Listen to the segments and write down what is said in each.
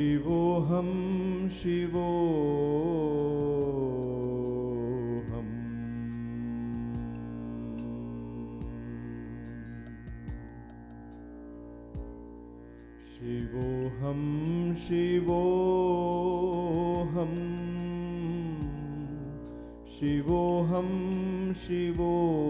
Shivoham, Shivoham. Shivoham, Shivoham. Shivoham, Shivoham.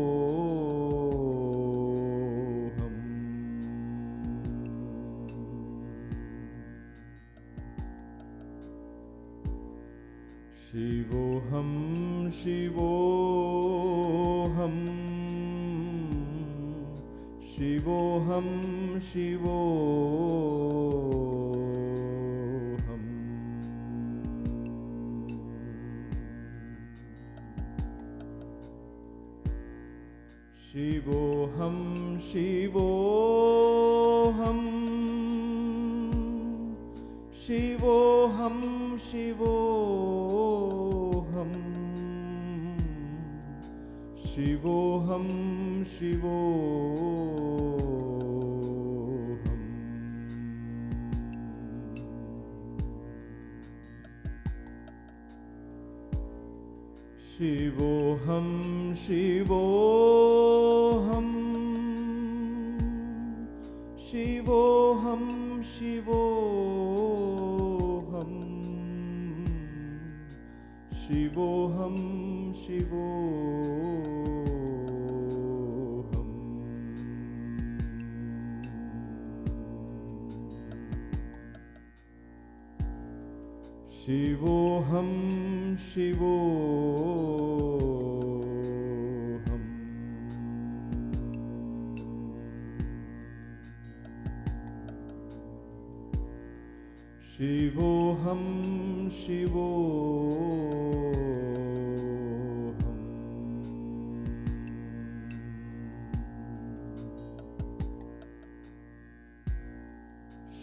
Shivoham, Shivoham. Shivoham, Shivoham. Shivoham, Shivoham. Shivoham, Shivoham. Shivoham, Shivoham. Shivoham, Shivoham. Shivoham, Shivoham. Shivoham, Shivoham. Shivoham, Shivoham. Shivoham, Shivoham.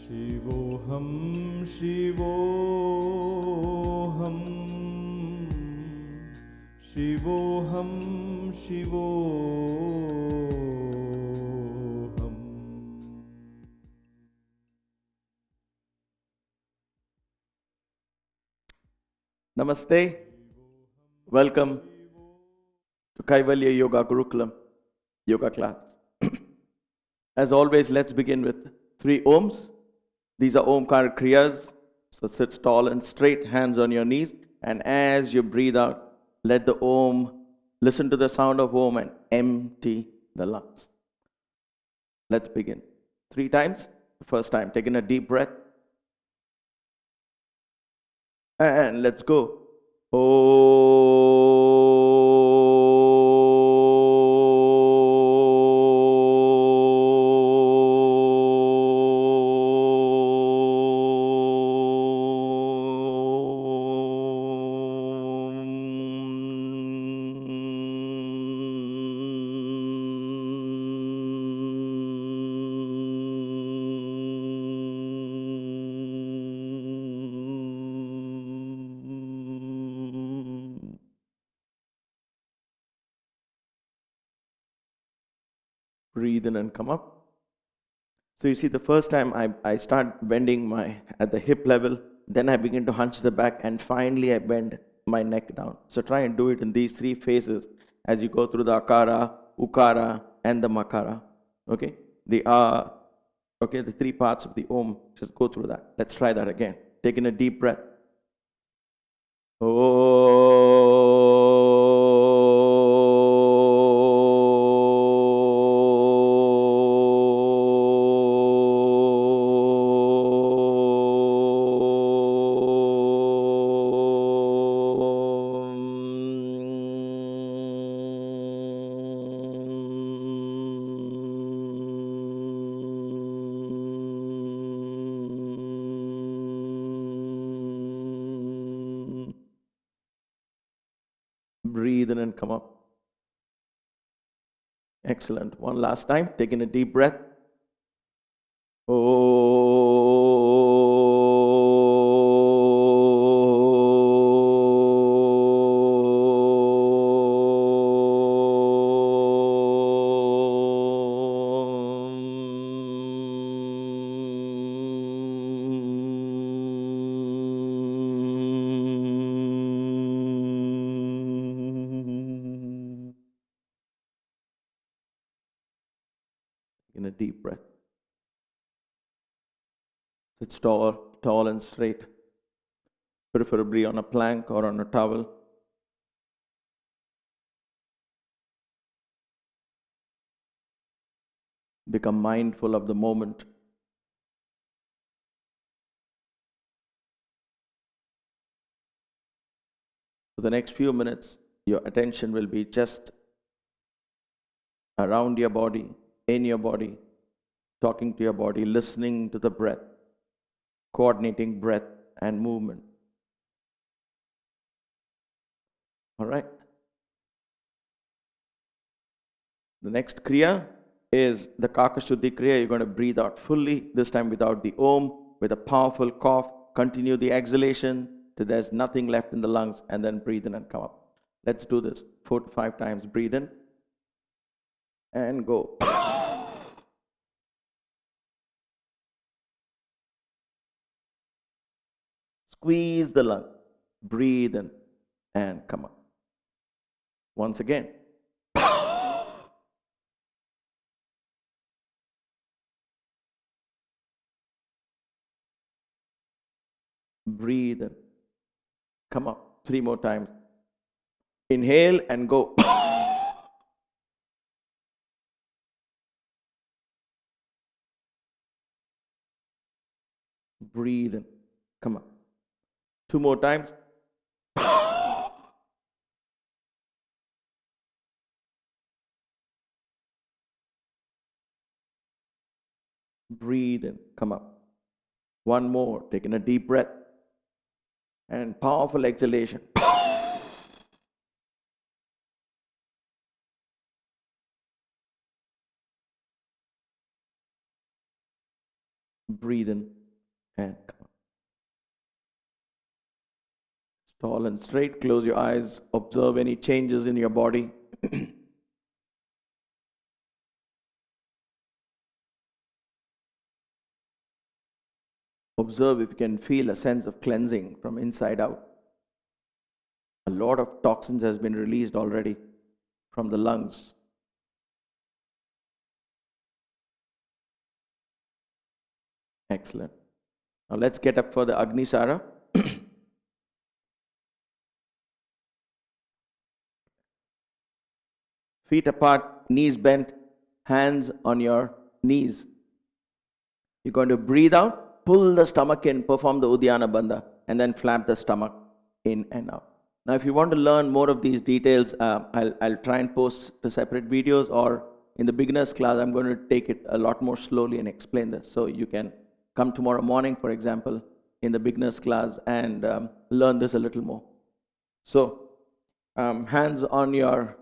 Shivoham, Shivoham. Shivoham, Shivoham. Namaste. Welcome to Kaivalya Yoga Gurukulam yoga class. As always, let's begin with 3 Oms. These are Omkar Kriyas. So sit tall and straight, hands on your knees. And as you breathe out, let the Om, listen to the sound of Om and empty the lungs. Let's begin. 3 times. First time, taking a deep breath. And let's go. Breathe in and come up. So you see, the first time I start bending at the hip level, then I begin to hunch the back, and finally I bend my neck down. So try and do it in these 3 phases as you go through the akara, ukara, and the makara. Okay? The 3 parts of the Om. Just go through that. Let's try that again. Take in a deep breath. Breathe in and come up. Excellent. One last time. Taking a deep breath. a deep breath. Sit tall and straight, preferably on a plank or on a towel. Become mindful of the moment. For the next few minutes, your attention will be just around your body, in your body, talking to your body, listening to the breath, coordinating breath and movement. All right? The next Kriya is the Kakashi Kriya. You're going to breathe out fully, this time without the Om, with a powerful cough. Continue the exhalation till there's nothing left in the lungs, and then breathe in and come up. Let's do this 4 to 5 times. Breathe in and go. Squeeze the lung. Breathe in and come up. Once again. Breathe in. Come up. 3 more times. Inhale and go. Breathe in. Come up. 2 more times. Breathe in. Come up. 1 more. Taking a deep breath. And powerful exhalation. Breathe in and come up. Tall and straight. Close your eyes. Observe any changes in your body. Observe if you can feel a sense of cleansing from inside out. A lot of toxins has been released already from the lungs. Excellent. Now let's get up for the Agnisara. Feet apart, knees bent, hands on your knees. You're going to breathe out, pull the stomach in, perform the Uddiyana Bandha, and then flap the stomach in and out. Now, if you want to learn more of these details, I'll try and post the separate videos, or in the beginner's class, I'm going to take it a lot more slowly and explain this. So you can come tomorrow morning, for example, in the beginner's class and learn this a little more. So, hands on your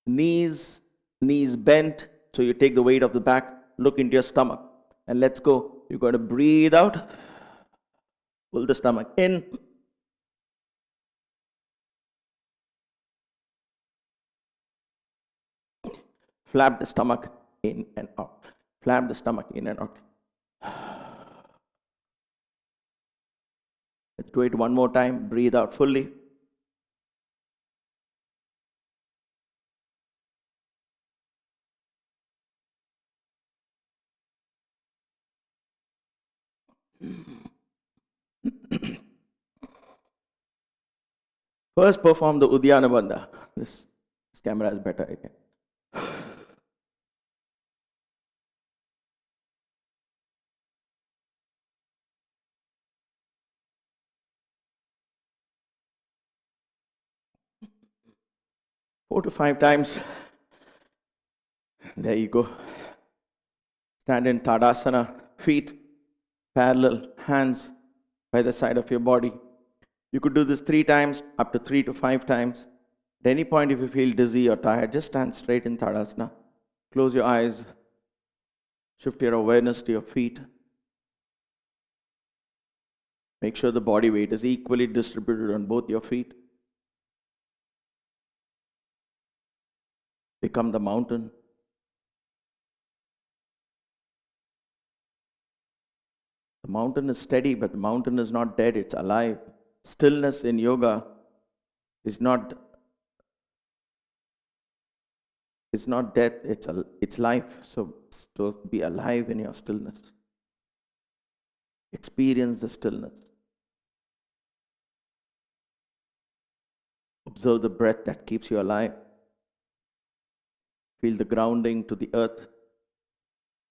knees, knees bent, so you take the weight of the back, look into your stomach, and let's go. You're going to breathe out, pull the stomach in, flap the stomach in and out, flap the stomach in and out. Let's do it 1 more time. Breathe out fully. First, perform the Uddiyana Bandha. This camera is better again. 4 to 5 times. There you go. Stand in Tadasana, feet parallel, hands by the side of your body. You could do this 3 times, up to 3 to 5 times. At any point, if you feel dizzy or tired, just stand straight in Tadasana. Close your eyes. Shift your awareness to your feet. Make sure the body weight is equally distributed on both your feet. Become the mountain. The mountain is steady, but the mountain is not dead, it's alive. Stillness in yoga is not It's not death, it's life. So be alive in your stillness. Experience the stillness. Observe the breath that keeps you alive. Feel the grounding to the earth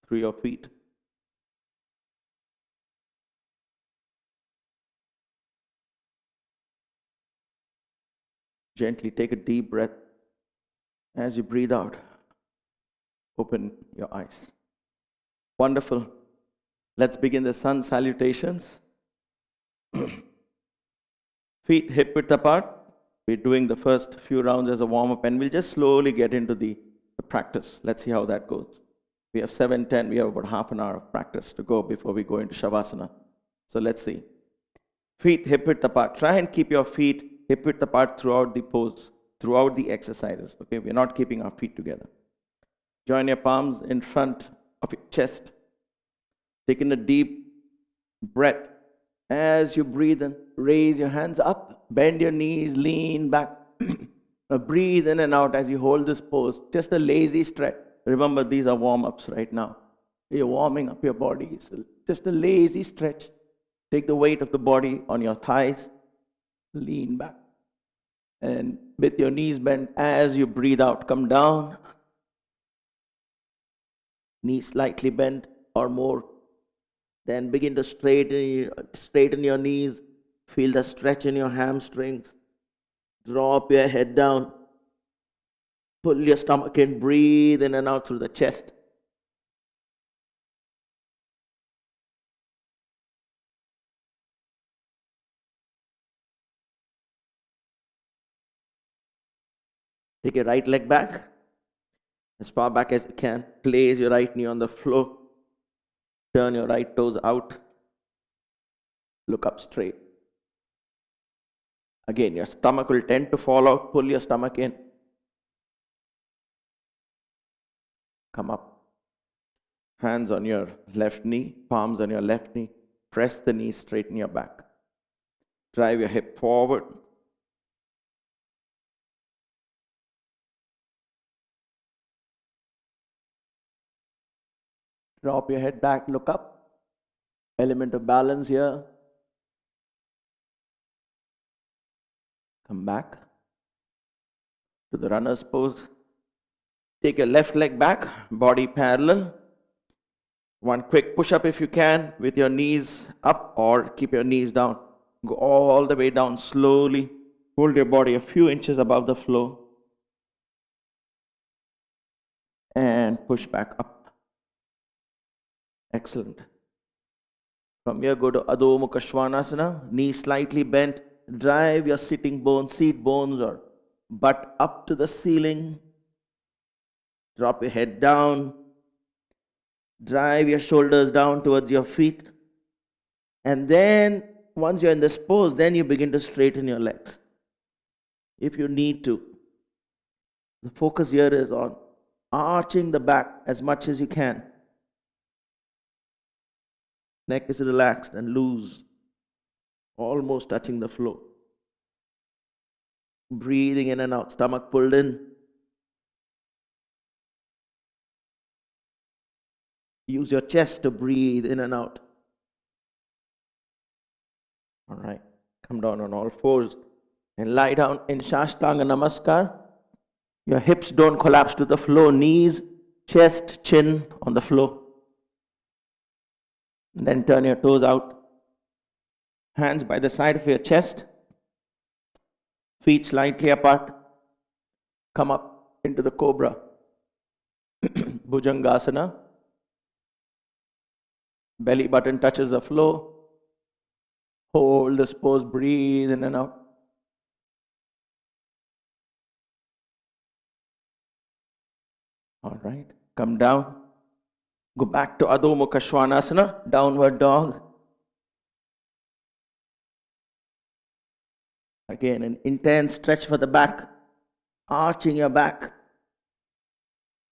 through your feet. Gently take a deep breath. As you breathe out, open your eyes. Wonderful. Let's begin the Sun Salutations. Feet hip width apart. We're doing the first few rounds as a warm-up, and we'll just slowly get into the practice. Let's see how that goes. We have 7:10. We have about half an hour of practice to go before we go into Shavasana. So let's see. Feet hip width apart. Try and keep your feet hip width apart throughout the pose, throughout the exercises. Okay, we're not keeping our feet together. Join your palms in front of your chest. Take in a deep breath. As you breathe in, raise your hands up, bend your knees, lean back. Now breathe in and out as you hold this pose. Just a lazy stretch. Remember, these are warm-ups right now. You're warming up your body. So just a lazy stretch. Take the weight of the body on your thighs. Lean back. And with your knees bent, as you breathe out, come down. Knees slightly bent or more. Then begin to straighten your knees. Feel the stretch in your hamstrings. Drop your head down. Pull your stomach in. Breathe in and out through the chest. Take your right leg back. As far back as you can. Place your right knee on the floor. Turn your right toes out. Look up straight. Again, your stomach will tend to fall out. Pull your stomach in. Come up. Hands on your left knee, palms on your left knee. Press the knee, straighten your back. Drive your hip forward. Drop your head back, look up. Element of balance here. Come back to the runner's pose. Take your left leg back, body parallel. One quick push-up if you can, with your knees up or keep your knees down. Go all the way down slowly. Hold your body a few inches above the floor. And push back up. Excellent. From here, go to Adho Mukha Svanasana. Knees slightly bent. Drive your sitting bones, seat bones or butt up to the ceiling. Drop your head down. Drive your shoulders down towards your feet. And then, once you're in this pose, then you begin to straighten your legs. If you need to. The focus here is on arching the back as much as you can. Neck is relaxed and loose, almost touching the floor. Breathing in and out, stomach pulled in. Use your chest to breathe in and out. All right, come down on all fours and lie down in Shashtanga Namaskar. Your hips don't collapse to the floor, knees, chest, chin on the floor. Then turn your toes out. Hands by the side of your chest. Feet slightly apart. Come up into the cobra. Bhujangasana. Belly button touches the floor. Hold this pose, breathe in and out. All right, come down. Go back to Adho Mukha Svanasana, downward dog. Again, an intense stretch for the back, arching your back,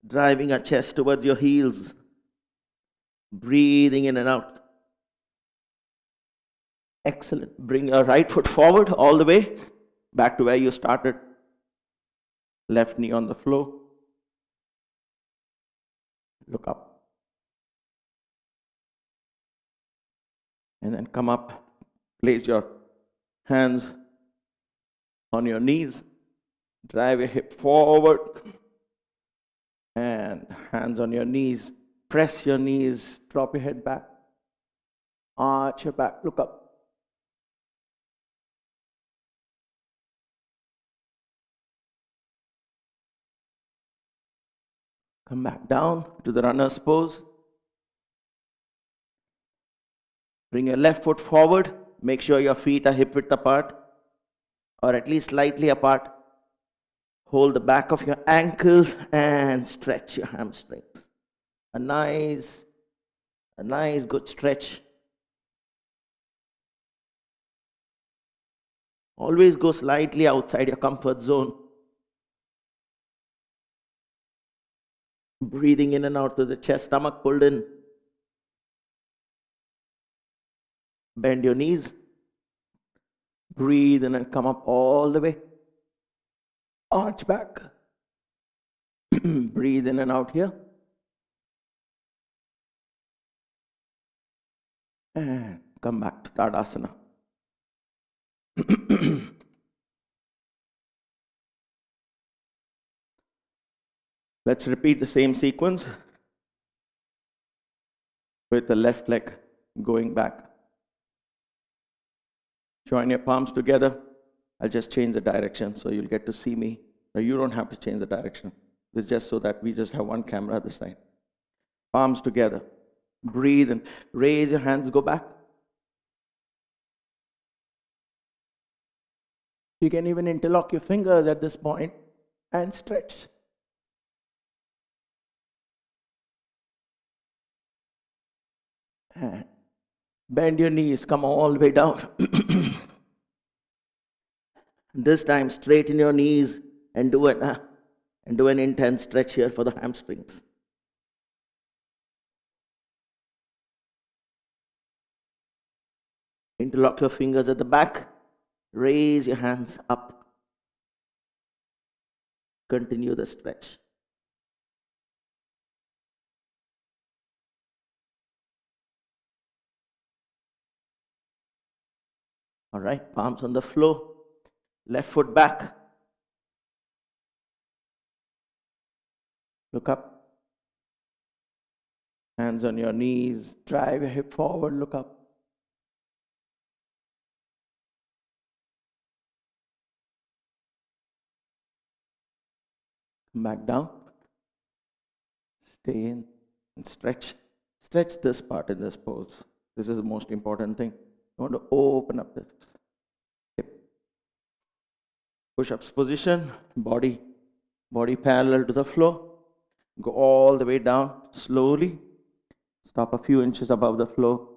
driving your chest towards your heels, breathing in and out. Excellent. Bring your right foot forward all the way, back to where you started. Left knee on the floor. look up. And then come up, place your hands on your knees, drive your hip forward, and hands on your knees, press your knees, drop your head back, arch your back, look up. Come back down to the runner's pose. Bring your left foot forward. Make sure your feet are hip width apart, or at least slightly apart. Hold the back of your ankles and stretch your hamstrings. A nice good stretch. Always go slightly outside your comfort zone. Breathing in and out to the chest, stomach pulled in. Bend your knees. Breathe in and come up all the way. Arch back. Breathe in and out here. And come back to Tadasana. Let's repeat the same sequence with the left leg going back. Join your palms together. I'll just change the direction so you'll get to see me. No, you don't have to change the direction. This is just so that we just have one camera this side. Palms together. Breathe and raise your hands, go back. You can even interlock your fingers at this point and stretch. And bend your knees, come all the way down. This time straighten your knees and do an intense stretch here for the hamstrings. Interlock your fingers at the back. Raise your hands up. Continue the stretch. All right, palms on the floor. Left foot back. Look up. Hands on your knees. Drive your hip forward. Look up. Come back down. Stay in and stretch. Stretch this part in this pose. This is the most important thing. You want to open up this hip. Push-ups position. Body parallel to the floor. Go all the way down slowly. Stop a few inches above the floor.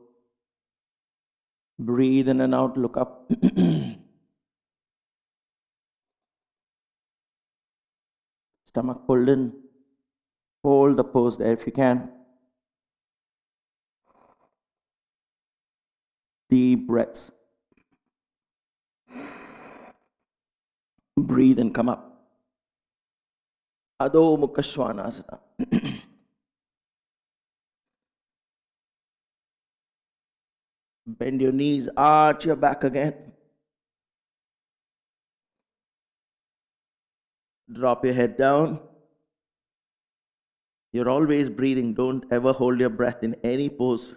Breathe in and out, look up. Stomach pulled in. Hold the pose there if you can. Deep breaths. Breathe and come up. Adho Mukha Svanasana. Bend your knees, arch your back again. Drop your head down. You're always breathing. Don't ever hold your breath in any pose.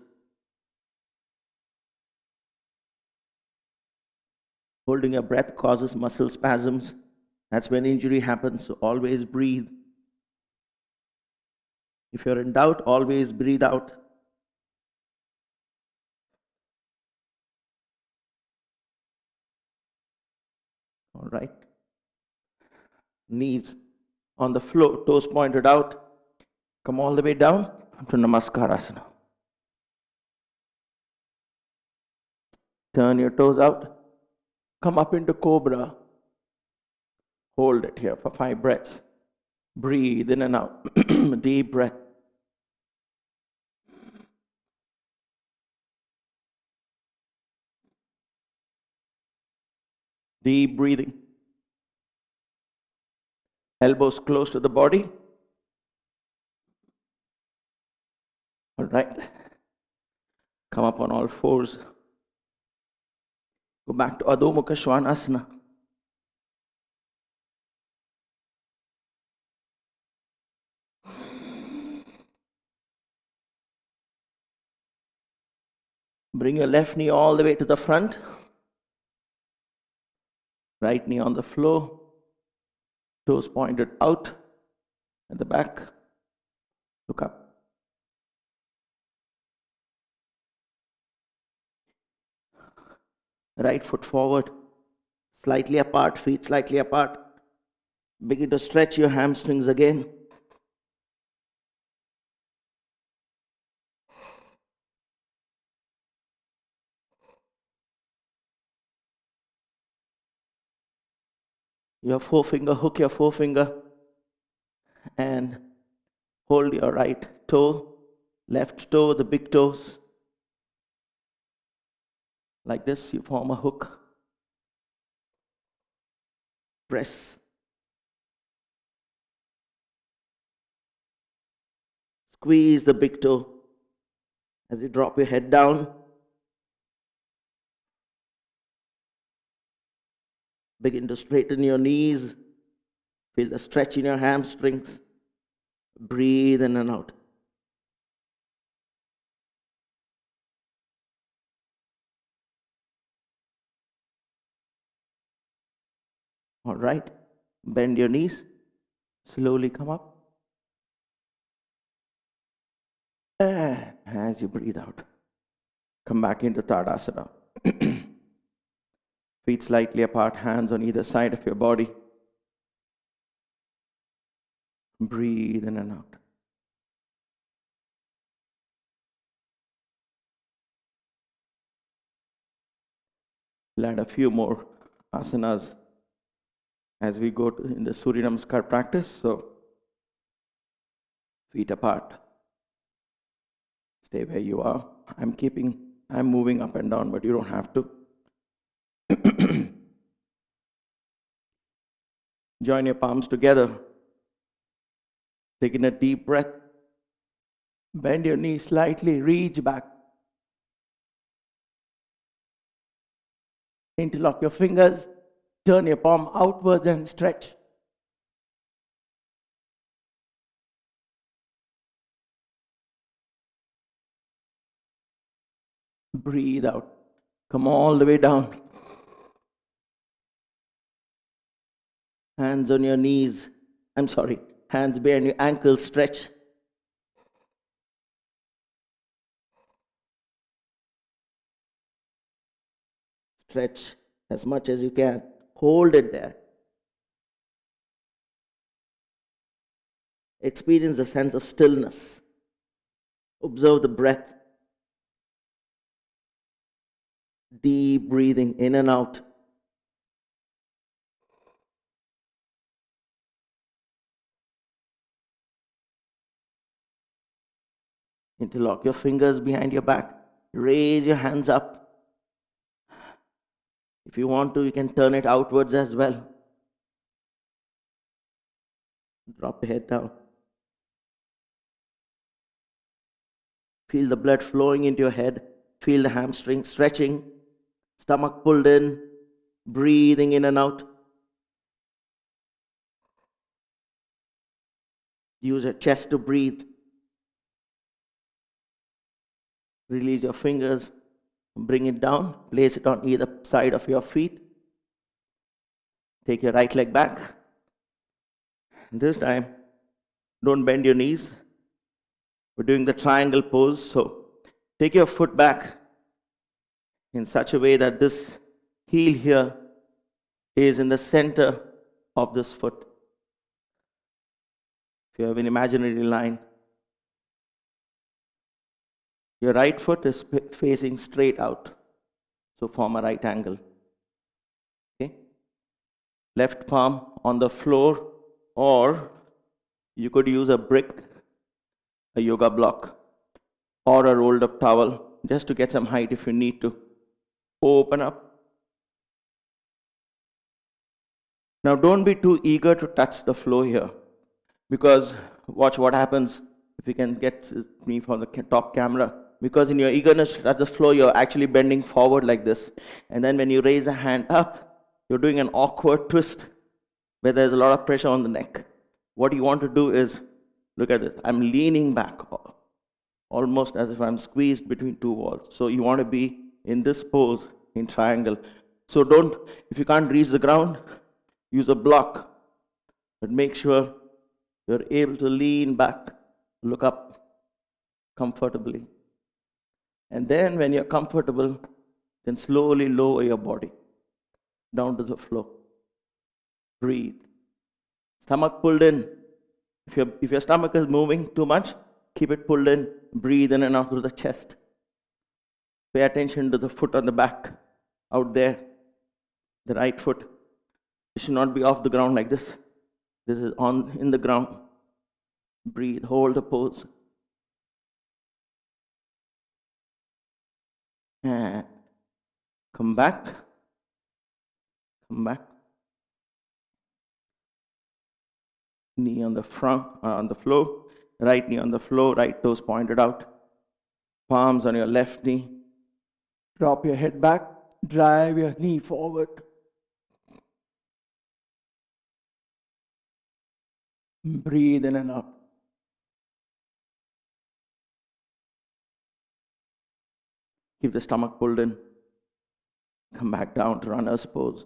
Holding your breath causes muscle spasms. That's when injury happens, so always breathe. If you're in doubt, always breathe out. All right. Knees on the floor, toes pointed out. Come all the way down to Namaskar. Turn your toes out. Come up into Cobra. Hold it here for 5 breaths. Breathe in and out. Deep breath. Deep breathing. Elbows close to the body. All right. Come up on all fours. Go back to Adho Mukha Svanasana. Bring your left knee all the way to the front. Right knee on the floor. Toes pointed out at the back. Look up. Right foot forward. Slightly apart, feet slightly apart. Begin to stretch your hamstrings again. Your forefinger, hook your forefinger and hold your right toe, left toe, the big toes. Like this, you form a hook. Press. Squeeze the big toe as you drop your head down. Begin to straighten your knees. Feel the stretch in your hamstrings. Breathe in and out. All right. Bend your knees. Slowly come up. And as you breathe out, come back into Tadasana. Feet slightly apart, hands on either side of your body. Breathe in and out. We'll add a few more asanas as we go in the Surya Namaskar practice. So, feet apart. Stay where you are. I'm moving up and down, but you don't have to. Join your palms together. Take in a deep breath. Bend your knees slightly, reach back. Interlock your fingers. Turn your palm outwards and stretch. Breathe out. Come all the way down. Hands on your knees. Hands behind your ankles, stretch. Stretch as much as you can. Hold it there. Experience a sense of stillness. Observe the breath. Deep breathing in and out. Interlock your fingers behind your back. Raise your hands up. If you want to, you can turn it outwards as well. Drop your head down. Feel the blood flowing into your head. Feel the hamstring stretching. Stomach pulled in. Breathing in and out. Use your chest to breathe. Release your fingers. Bring it down. Place it on either side of your feet. Take your right leg back. This time, don't bend your knees. We're doing the triangle pose. So take your foot back in such a way that this heel here is in the center of this foot. If you have an imaginary line, your right foot is facing straight out. So form a right angle. Okay? Left palm on the floor, or you could use a brick, a yoga block, or a rolled up towel just to get some height if you need to. Open up. Now don't be too eager to touch the floor here, because watch what happens. If you can get me from the top camera, because in your eagerness to touch the floor, you're actually bending forward like this. And then when you raise a hand up, you're doing an awkward twist where there's a lot of pressure on the neck. What you want to do is, look at this, I'm leaning back, almost as if I'm squeezed between two walls. So you want to be in this pose, in triangle. So don't, if you can't reach the ground, use a block, but make sure you're able to lean back, look up comfortably. And then when you're comfortable, then slowly lower your body down to the floor. Breathe. Stomach pulled in. If your stomach is moving too much, keep it pulled in. Breathe in and out through the chest. Pay attention to the foot on the back, out there. The right foot. It should not be off the ground like this. This is in the ground. Breathe, hold the pose. And come back. Come back. Knee on the front, on the floor. Right knee on the floor, right toes pointed out. Palms on your left knee. Drop your head back. Drive your knee forward. Breathe in and out. Keep the stomach pulled in. Come back down to runner's pose.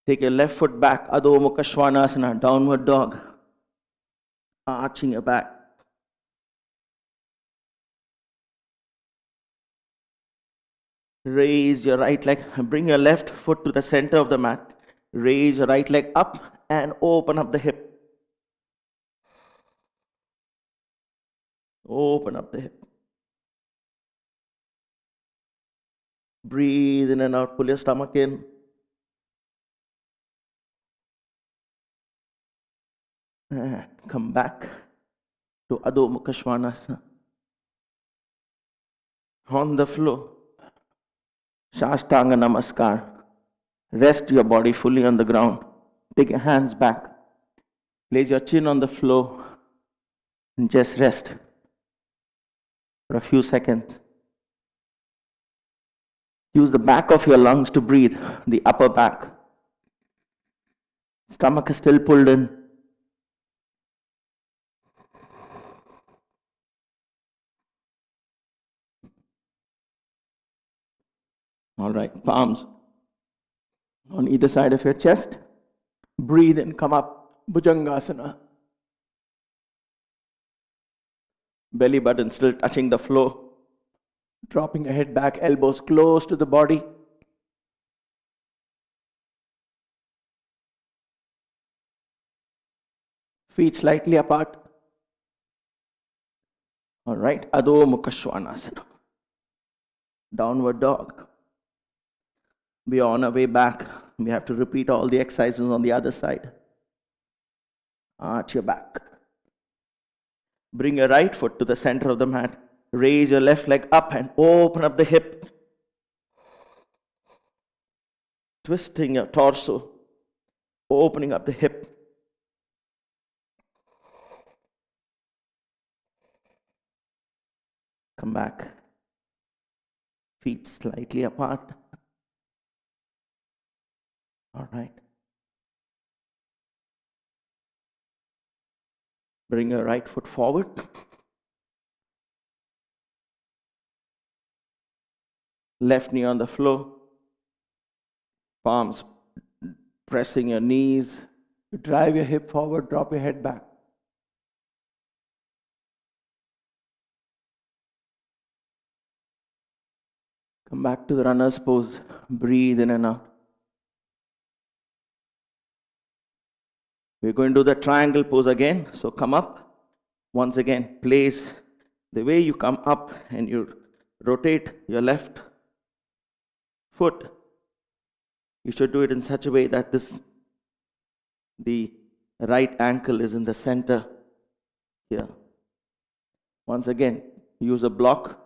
Take your left foot back, Adho Mukha Svanasana, downward dog. Arching your back. Raise your right leg, bring your left foot to the center of the mat. Raise your right leg up and open up the hip. Open up the hip. Breathe in and out, pull your stomach in. And come back to Adho Mukha Svanasana. On the floor, Shashtanga Namaskar. Rest your body fully on the ground. Take your hands back. Place your chin on the floor and just rest for a few seconds. Use the back of your lungs to breathe, the upper back. Stomach is still pulled in. All right, palms on either side of your chest. Breathe in, come up, Bhujangasana. Belly button still touching the floor. Dropping your head back, elbows close to the body. Feet slightly apart. All right, Adho Mukha Svanasana. Downward dog. We are on our way back. We have to repeat all the exercises on the other side. Arch your back. Bring your right foot to the center of the mat. Raise your left leg up and open up the hip. Twisting your torso. Opening up the hip. Come back. Feet slightly apart. All right. Bring your right foot forward. Left knee on the floor. Palms pressing your knees. Drive your hip forward, drop your head back. Come back to the runner's pose. Breathe in and out. We're going to do the triangle pose again. So come up. Once again, place the way you come up and you rotate your left foot. You should do it in such a way that the right ankle is in the center here. Once again, use a block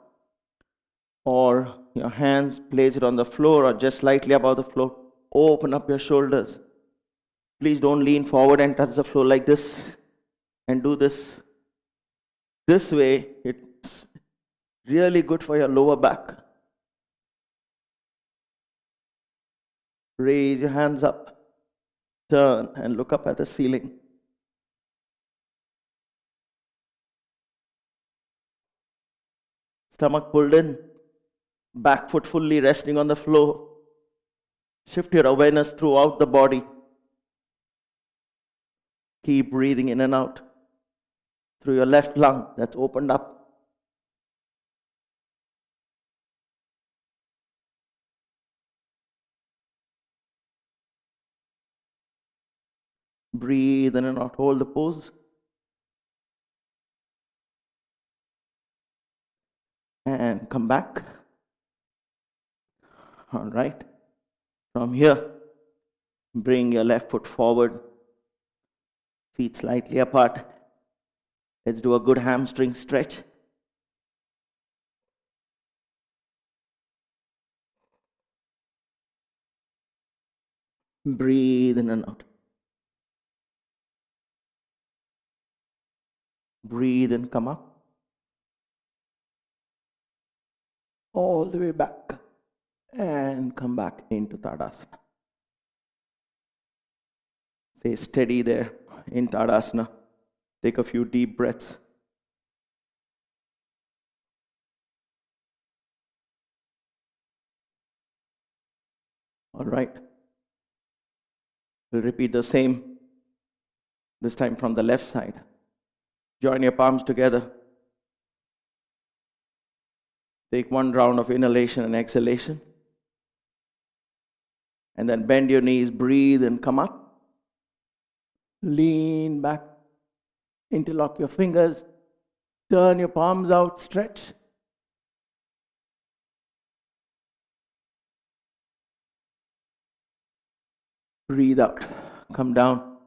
or your hands, place it on the floor or just slightly above the floor. Open up your shoulders. Please don't lean forward and touch the floor like this and do this way. It's really good for your lower back. Raise your hands up, turn and look up at the ceiling. Stomach pulled in, back foot fully resting on the floor. Shift your awareness throughout the body. Keep breathing in and out through your left lung that's opened up. Breathe in and out. Hold the pose. And come back. All right. From here, bring your left foot forward. Feet slightly apart. Let's do a good hamstring stretch. Breathe in and out. Breathe and come up. All the way back. And come back into Tadasana. Stay steady there in Tadasana. Take a few deep breaths. All right. We'll repeat the same, this time from the left side. Join your palms together. Take one round of inhalation and exhalation. And then bend your knees, breathe and come up. Lean back. Interlock your fingers. Turn your palms out, stretch. Breathe out. Come down.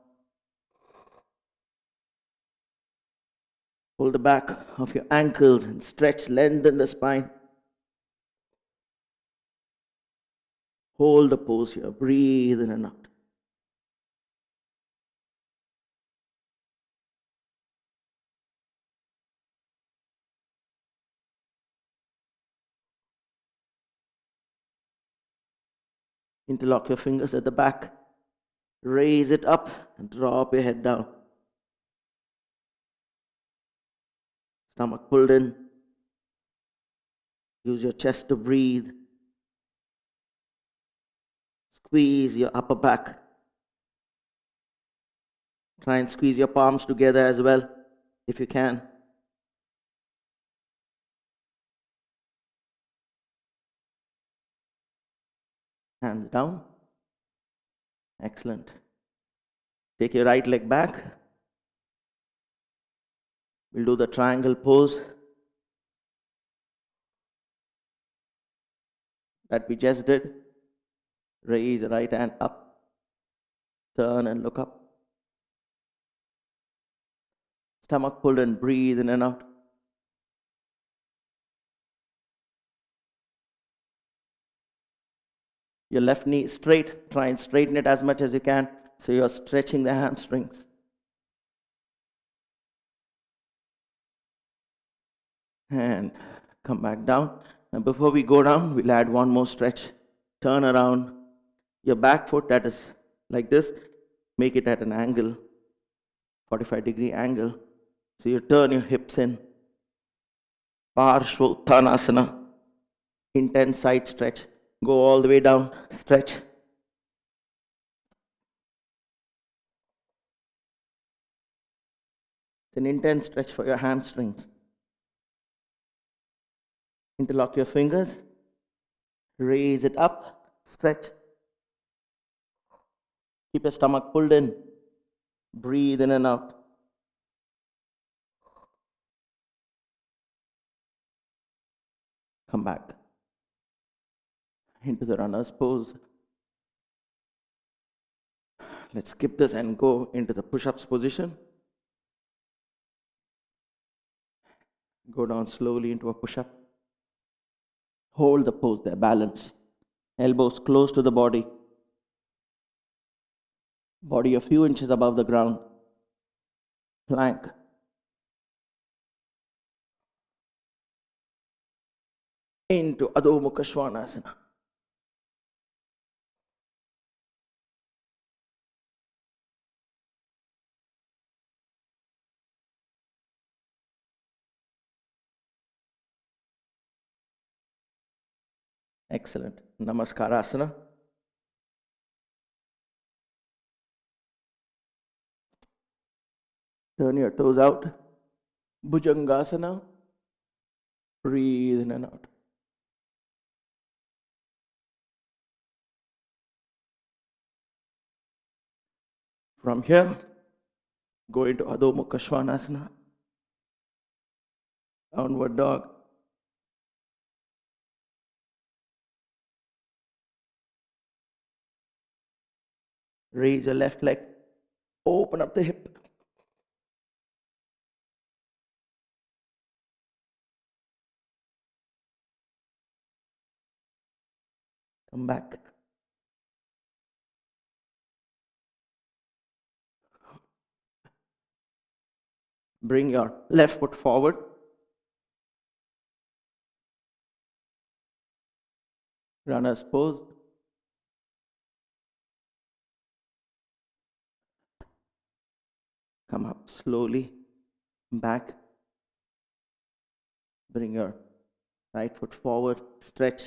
Pull the back of your ankles and stretch, lengthen the spine. Hold the pose here. Breathe in and out. Interlock your fingers at the back. Raise it up and drop your head down. Stomach pulled in. Use your chest to breathe. Squeeze your upper back. Try and squeeze your palms together as well, if you can. Hands down. Excellent. Take your right leg back. We'll do the triangle pose that we just did. Raise the right hand up. Turn and look up. Stomach pulled in, breathe in and out. Your left knee straight. Try and straighten it as much as you can so you're stretching the hamstrings. And come back down. And before we go down, we'll add one more stretch. Turn around. Your back foot that is like this, make it at an angle, 45-degree angle. So you turn your hips in. Parshva Uttanasana. Intense side stretch. Go all the way down. Stretch. It's an intense stretch for your hamstrings. Interlock your fingers. Raise it up. Stretch. Keep your stomach pulled in. Breathe in and out. Come back into the runner's pose. Let's skip this and go into the push-ups position. Go down slowly into a push-up. Hold the pose there, balance. Elbows close to the body. Body a few inches above the ground. plank. Into Adho Mukha Svanasana. Excellent. Namaskarasana. Turn your toes out. Bhujangasana. Breathe in and out. From here, go into Adho Mukha Svanasana. Downward dog. Raise your left leg. Open up the hip. Come back. Bring your left foot forward. Runner's pose. Come up slowly. Back. Bring your right foot forward. Stretch.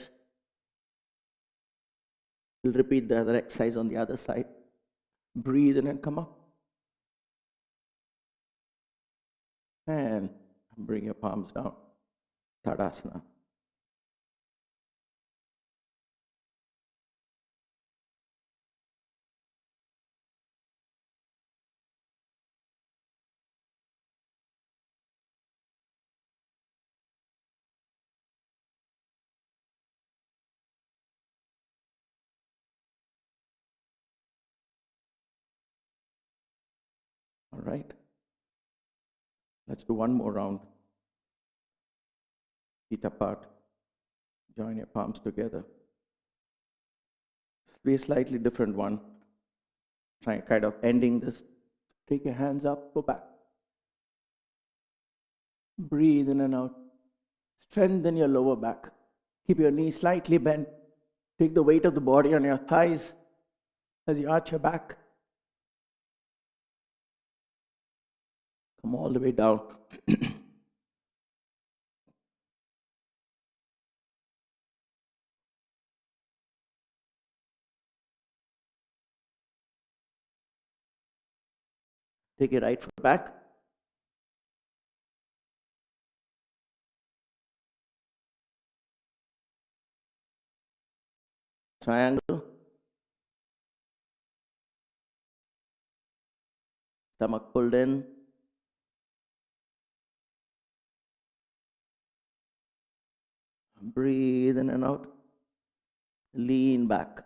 We'll repeat the other exercise on the other side. Breathe in and come up. And bring your palms down. Tadasana. All right. Let's do one more round. Feet apart. Join your palms together. Be a slightly different one. Try kind of ending this. Take your hands up, go back. Breathe in and out. Strengthen your lower back. Keep your knees slightly bent. Take the weight of the body on your thighs as you arch your back. Come all the way down. Take your right foot back. Triangle. Stomach pulled in. Breathe in and out. Lean back.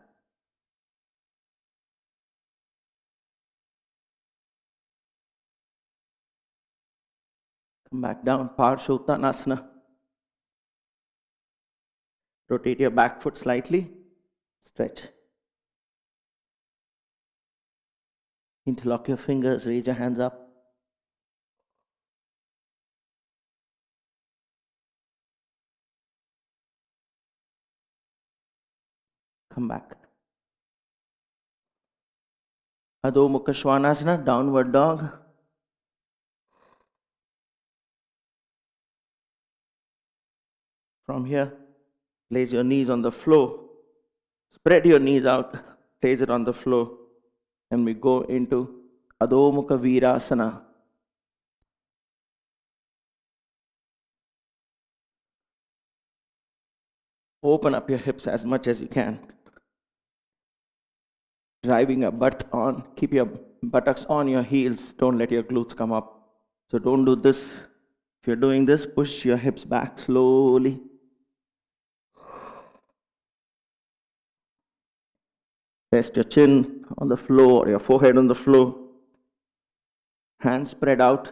Come back down. Parshvottanasana. Rotate your back foot slightly. Stretch. Interlock your fingers. Raise your hands up. Come back. Adho Mukha Svanasana. Downward dog. From here, place your knees on the floor. Spread your knees out. Place it on the floor. And we go into Adho Mukha Virasana. Open up your hips as much as you can. Driving your butt on. Keep your buttocks on your heels. Don't let your glutes come up. So don't do this. If you're doing this, push your hips back slowly. Rest your chin on the floor, your forehead on the floor. Hands spread out.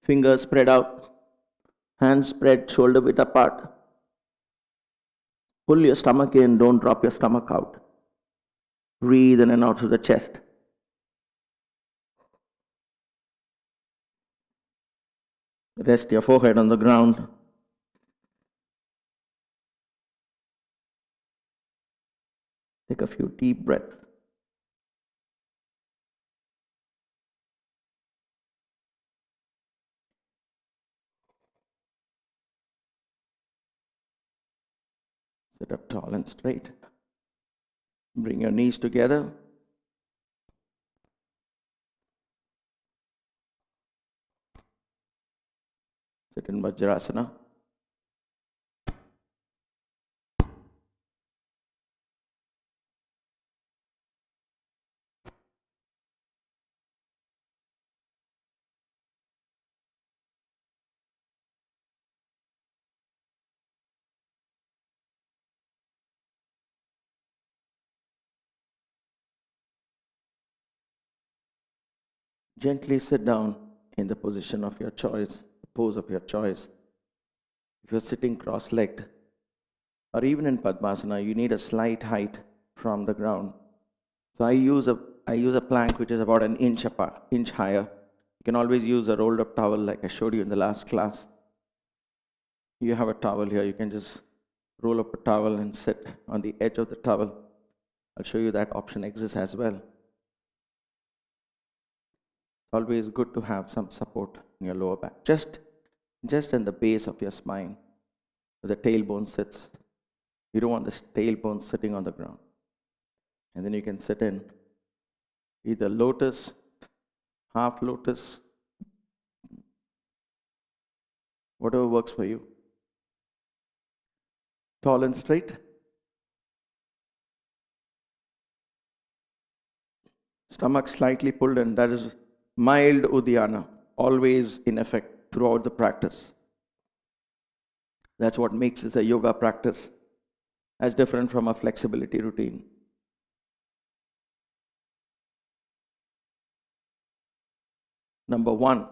Fingers spread out. Hands spread, shoulder width apart. Pull your stomach in, don't drop your stomach out. Breathe in and out through the chest. Rest your forehead on the ground. Take a few deep breaths. Sit up tall and straight. Bring your knees together. Sit in Vajrasana. Gently sit down in the position of your choice, the pose of your choice. If you're sitting cross-legged, or even in Padmasana, you need a slight height from the ground. So I use a plank which is about an inch higher. You can always use a rolled up towel like I showed you in the last class. You have a towel here, you can just roll up a towel and sit on the edge of the towel. I'll show you that option exists as well. Always good to have some support in your lower back. Just in the base of your spine, where the tailbone sits. You don't want the tailbone sitting on the ground. And then you can sit in either lotus, half lotus, whatever works for you. Tall and straight. Stomach slightly pulled in. That is mild Uddiyana, always in effect throughout the practice. That's what makes this a yoga practice, as different from a flexibility routine. Number one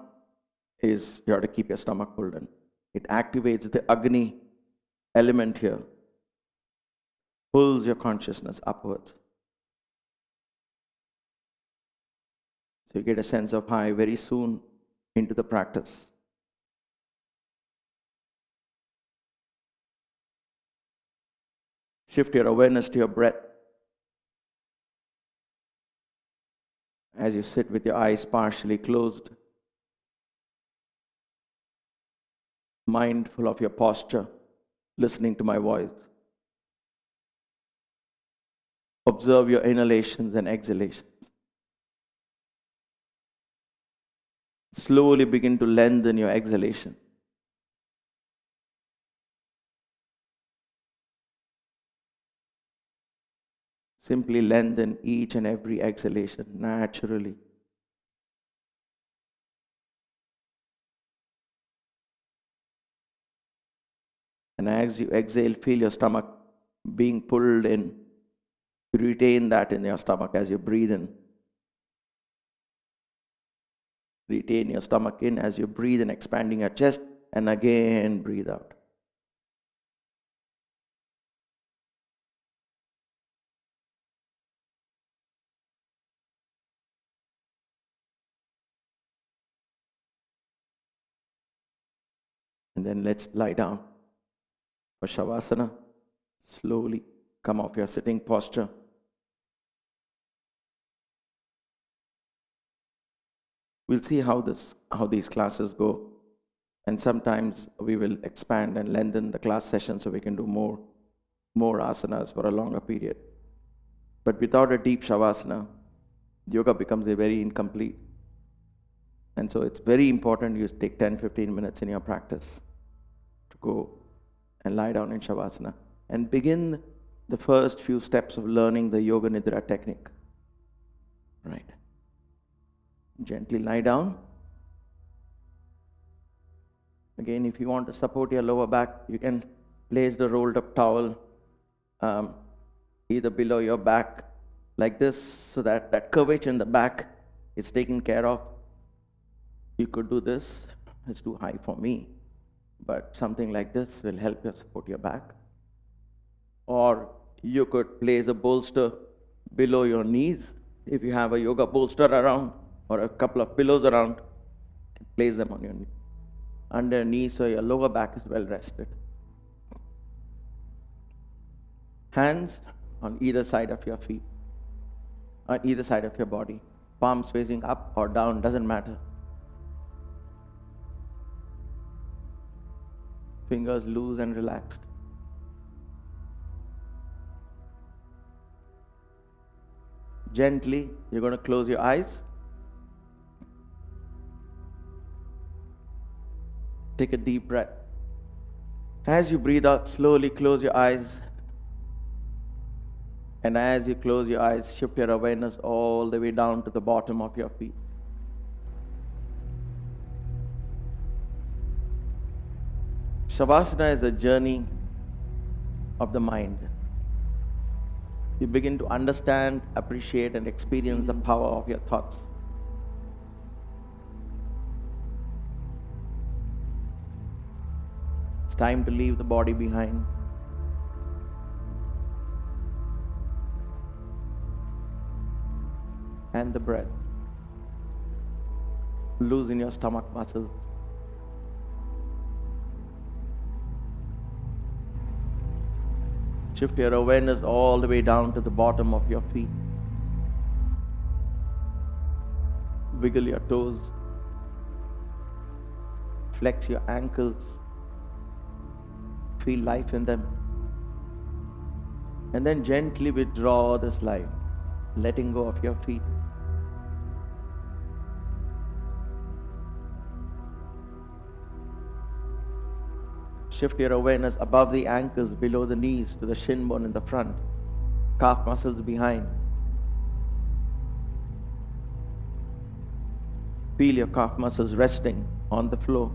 is you have to keep your stomach pulled in. It activates the Agni element here, pulls your consciousness upwards. So you get a sense of high very soon into the practice. Shift your awareness to your breath. As you sit with your eyes partially closed, mindful of your posture, listening to my voice. Observe your inhalations and exhalations. Slowly begin to lengthen your exhalation. Simply lengthen each and every exhalation naturally. And as you exhale, feel your stomach being pulled in. Retain that in your stomach as you breathe in. Retain your stomach in as you breathe in, expanding your chest, and again breathe out. And then let's lie down for Shavasana. Slowly come off your sitting posture. We'll see how these classes go. And sometimes we will expand and lengthen the class session so we can do more asanas for a longer period. But without a deep Shavasana, yoga becomes very incomplete. And so it's very important you take 10-15 minutes in your practice to go and lie down in Shavasana and begin the first few steps of learning the Yoga Nidra technique. Right. Gently lie down. Again, if you want to support your lower back, you can place the rolled up towel either below your back like this, so that that curvature in the back is taken care of. You could do this. It's too high for me, but something like this will help you support your back. Or you could place a bolster below your knees. If you have a yoga bolster around or a couple of pillows around, place them on your knee. under your knees so your lower back is well rested. Hands on either side of your feet, on either side of your body. Palms facing up or down, doesn't matter. Fingers loose and relaxed. Gently, you're going to close your eyes. Take a deep breath. As you breathe out, slowly close your eyes. And as you close your eyes, shift your awareness all the way down to the bottom of your feet. Shavasana is the journey of the mind. You begin to understand, appreciate, and experience the power of your thoughts. It's time to leave the body behind. And the breath. Loosen your stomach muscles. Shift your awareness all the way down to the bottom of your feet. Wiggle your toes. Flex your ankles. Feel life in them. And then gently withdraw this life, letting go of your feet. Shift your awareness above the ankles, below the knees, to the shin bone in the front, calf muscles behind. Feel your calf muscles resting on the floor.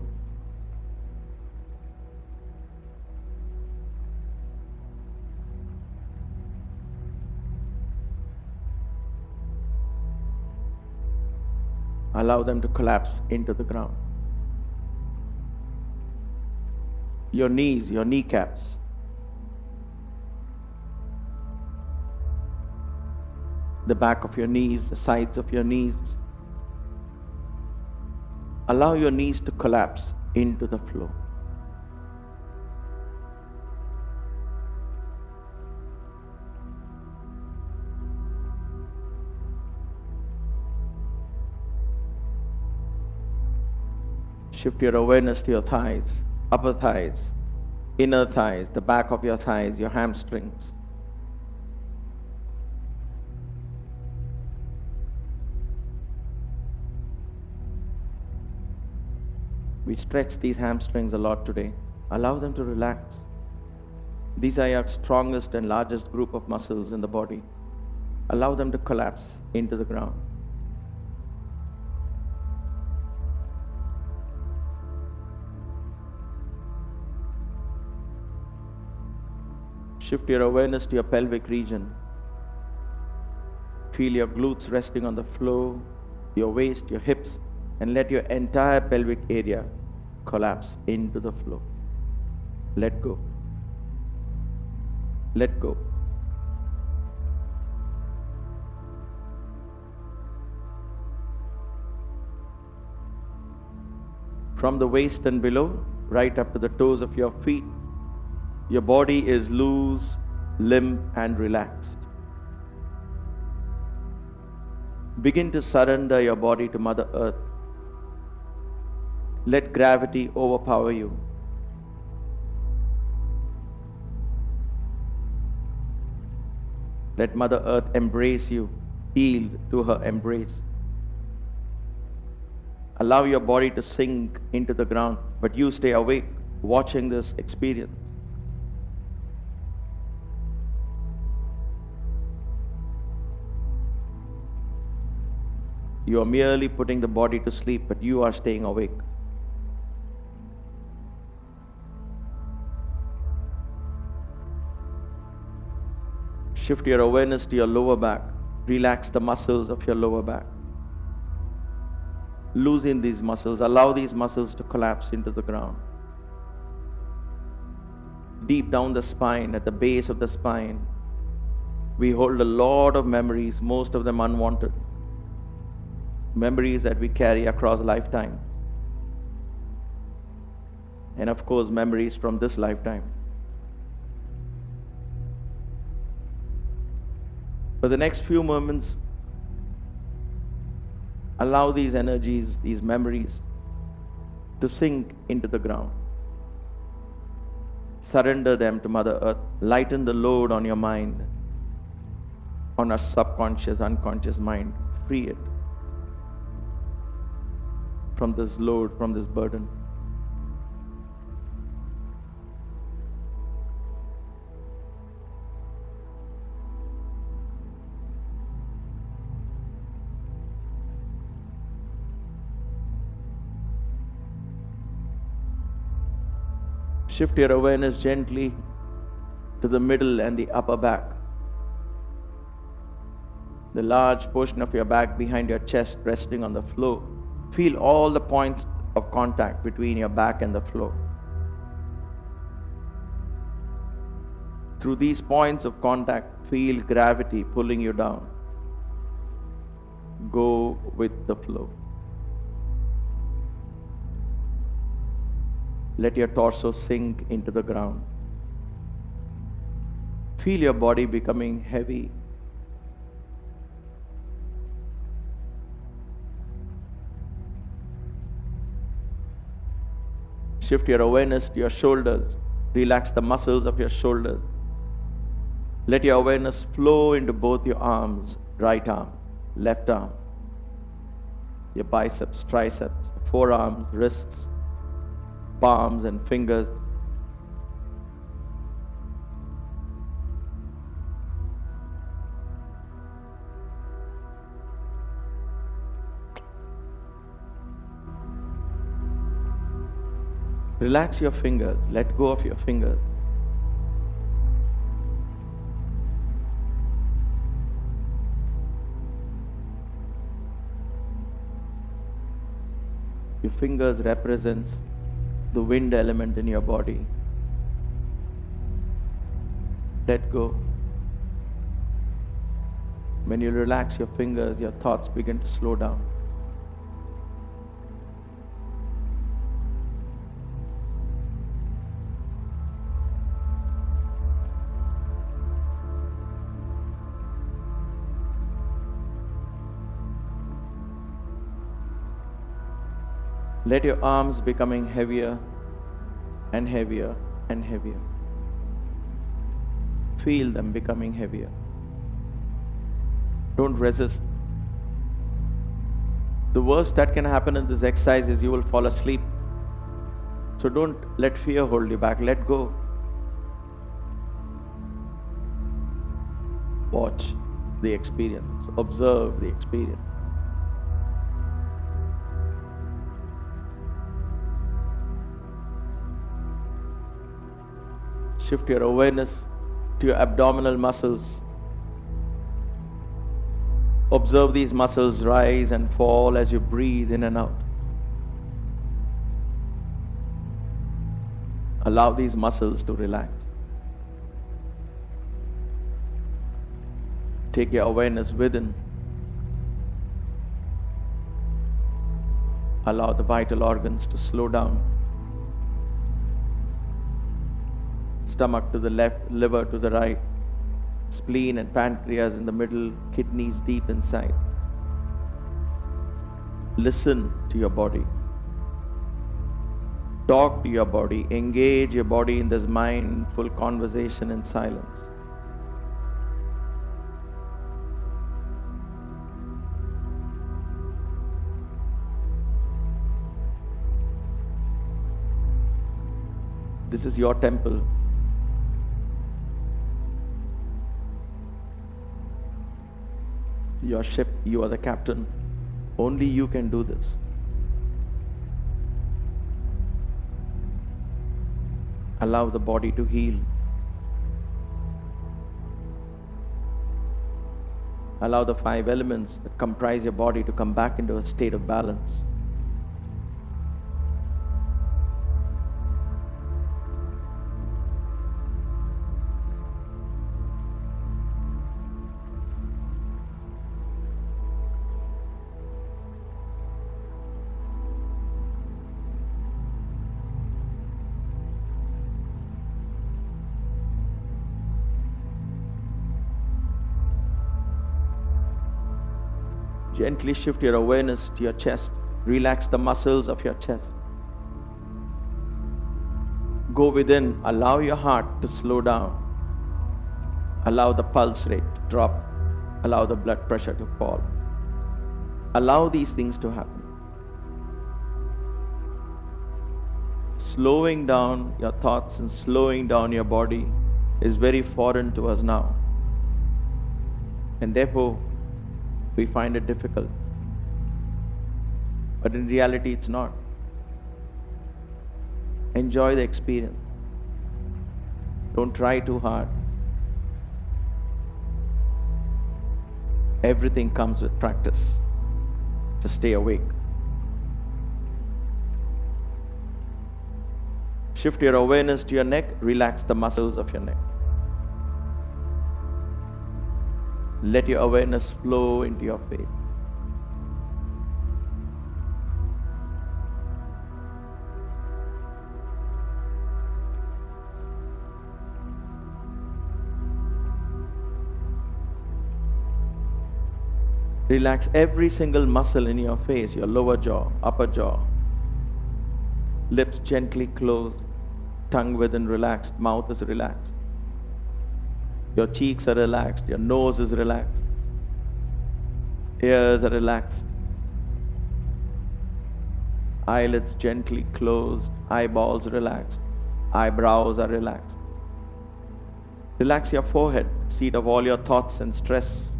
Allow them to collapse into the ground. Your knees, your kneecaps. The back of your knees, the sides of your knees. Allow your knees to collapse into the floor. Shift your awareness to your thighs, upper thighs, inner thighs, the back of your thighs, your hamstrings. We stretch these hamstrings a lot today. Allow them to relax. These are your strongest and largest group of muscles in the body. Allow them to collapse into the ground. Shift your awareness to your pelvic region. Feel your glutes resting on the floor, your waist, your hips, and let your entire pelvic area collapse into the floor. Let go. Let go. From the waist and below, right up to the toes of your feet, your body is loose, limp, and relaxed. Begin to surrender your body to Mother Earth. Let gravity overpower you. Let Mother Earth embrace you, yield to her embrace. Allow your body to sink into the ground, but you stay awake, watching this experience. You are merely putting the body to sleep, but you are staying awake. Shift your awareness to your lower back. Relax the muscles of your lower back. Loosen these muscles. Allow these muscles to collapse into the ground. Deep down the spine, at the base of the spine, we hold a lot of memories, most of them unwanted. Memories that we carry across lifetime. and of course, memories from this lifetime. For the next few moments, allow these energies, these memories, to sink into the ground. Surrender them to Mother Earth. Lighten the load on your mind, on our subconscious, unconscious mind. Free it from this load, from this burden. Shift your awareness gently to the middle and the upper back. The large portion of your back behind your chest resting on the floor. Feel all the points of contact between your back and the floor. Through these points of contact, feel gravity pulling you down. Go with the flow. Let your torso sink into the ground. Feel your body becoming heavy. Shift your awareness to your shoulders. Relax the muscles of your shoulders. Let your awareness flow into both your arms, right arm, left arm, your biceps, triceps, forearms, wrists, palms and fingers. Relax your fingers, let go of your fingers. Your fingers represents the wind element in your body. Let go. When you relax your fingers, your thoughts begin to slow down. Let your arms becoming heavier and heavier and heavier. Feel them becoming heavier. Don't resist. The worst that can happen in this exercise is you will fall asleep. So don't let fear hold you back. Let go. Watch the experience. Observe the experience. Shift your awareness to your abdominal muscles. Observe these muscles rise and fall as you breathe in and out. Allow these muscles to relax. Take your awareness within. Allow the vital organs to slow down. Stomach to the left, liver to the right, spleen and pancreas in the middle, kidneys deep inside. Listen to your body. Talk to your body. Engage your body in this mindful conversation in silence. This is your temple. Your ship, you are the captain. Only you can do this. Allow the body to heal. Allow the 5 elements that comprise your body to come back into a state of balance. Gently shift your awareness to your chest. Relax the muscles of your chest. Go within. Allow your heart to slow down. Allow the pulse rate to drop. Allow the blood pressure to fall. Allow these things to happen. Slowing down your thoughts and slowing down your body is very foreign to us now. And therefore, we find it difficult. But in reality, it's not. Enjoy the experience. Don't try too hard. Everything comes with practice. Just stay awake. Shift your awareness to your neck. Relax the muscles of your neck. Let your awareness flow into your face. Relax every single muscle in your face, your lower jaw, upper jaw. Lips gently closed, tongue within relaxed, mouth is relaxed. Your cheeks are relaxed, your nose is relaxed. Ears are relaxed. Eyelids gently closed, eyeballs relaxed, eyebrows are relaxed. Relax your forehead, seat of all your thoughts and stress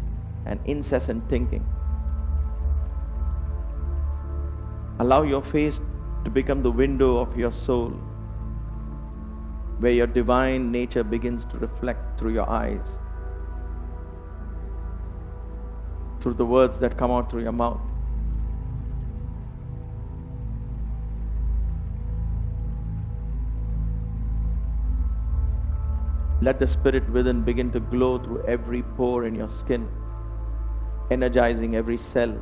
and incessant thinking. Allow your face to become the window of your soul, where your divine nature begins to reflect through your eyes, through the words that come out through your mouth. Let the spirit within begin to glow through every pore in your skin, energizing every cell.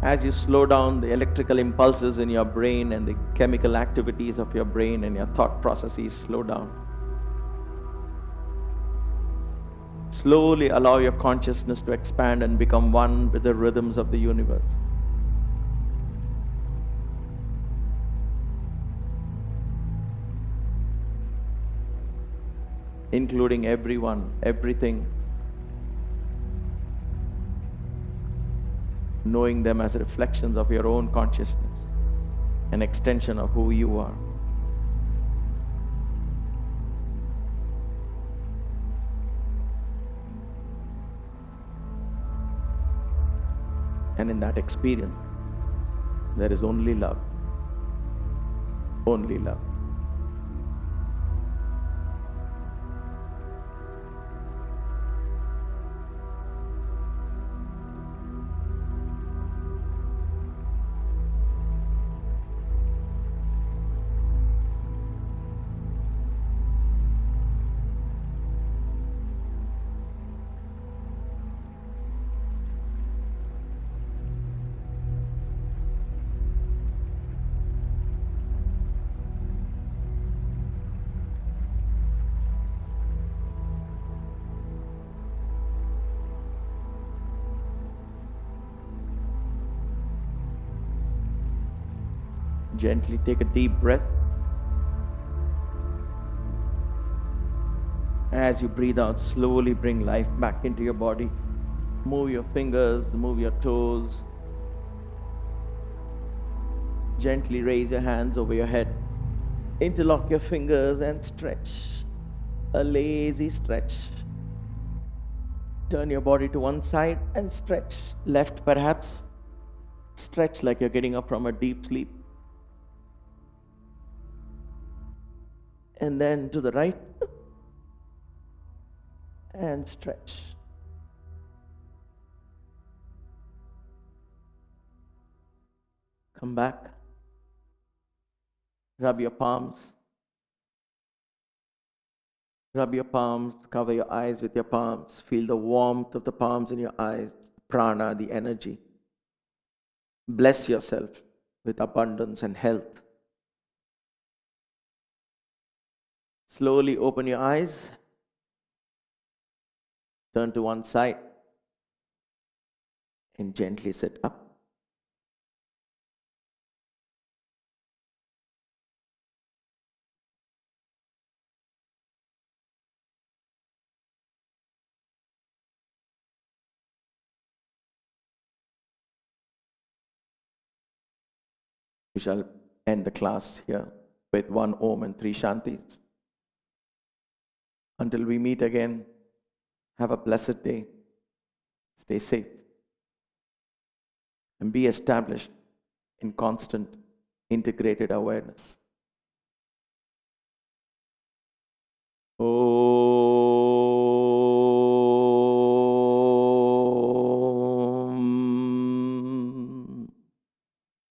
As you slow down the electrical impulses in your brain and the chemical activities of your brain and your thought processes slow down, slowly allow your consciousness to expand and become one with the rhythms of the universe. Including everyone, everything, knowing them as reflections of your own consciousness, an extension of who you are. And in that experience, there is only love. Only love. Gently take a deep breath. As you breathe out, slowly bring life back into your body. Move your fingers, move your toes. Gently raise your hands over your head. Interlock your fingers and stretch. A lazy stretch. Turn your body to one side and stretch. Left perhaps. Stretch like you're getting up from a deep sleep. And then to the right, and stretch. Come back. Rub your palms. Rub your palms, cover your eyes with your palms. Feel the warmth of the palms in your eyes, prana, the energy. Bless yourself with abundance and health. Slowly open your eyes. Turn to one side and gently sit up. We shall end the class here with one Om and three Shantis. Until we meet again, have a blessed day. Stay safe and be established in constant integrated awareness. Om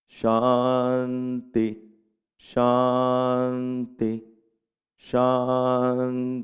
Shanti, Shanti, Shanti.